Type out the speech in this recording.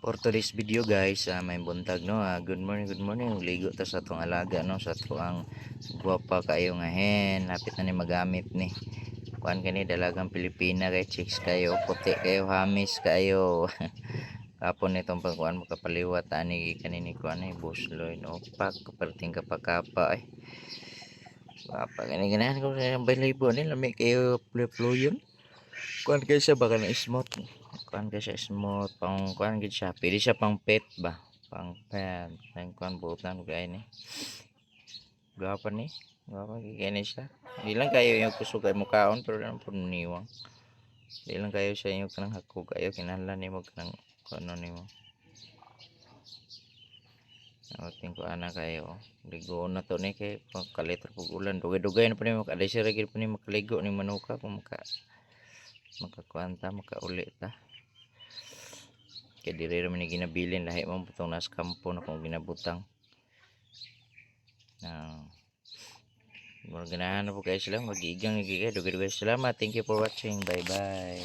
For today's video guys, may buntag no. Good morning, good morning. Ligo ta sa atong alaga no, sa tuang guwapa kayo nga hen. Lapit na ni magamit ni. Kuan kani dalagang Pilipina kay chicks kayo, puti kayo, hamis kayo. Kapon nitong pagkuan mo kapaliwat ani kanini kuan ni busloy no pak kaperting kapakapa ay. Apa kani ganahan ko sa baylibo ni lami kayo fluyon. Kuan kay siya baka na smooth. Kuan kay siya smooth pang kuan gid siya. Pili siya pang pet ba? Pang pet. Pang kuan buutan kay ni. Gapa ni? Gapa kay ni siya. Di lang kayo yung kusugay mo kaon pero lang pud niwang. Di lang kayo siya yung kanang hakog kayo kinahanglan nimo kanang kuno nimo. Ating ko ana kayo. Ligo na to ni kay pagkalit pag ulan. Dugay-dugay na pa ni makadai siya ra gid pa ni makaligo ni manuka kung makakuanta makauli ta kaya diri raman ni ginabilin lahi mo putong nas kampo na kung ginabutang ganahan na po kayo sila magiigang nagigay dugay-dugay salamat, thank you for watching, bye bye.